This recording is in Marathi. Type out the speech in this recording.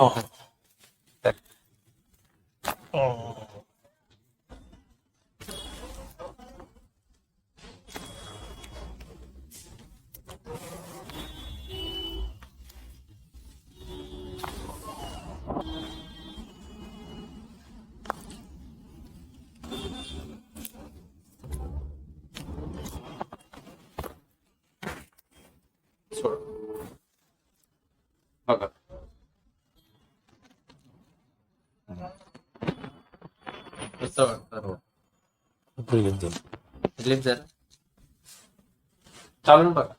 Oh. Oh. सोड बघा कसं वाटतं Brilliant. रिलीज झालं चालून बघा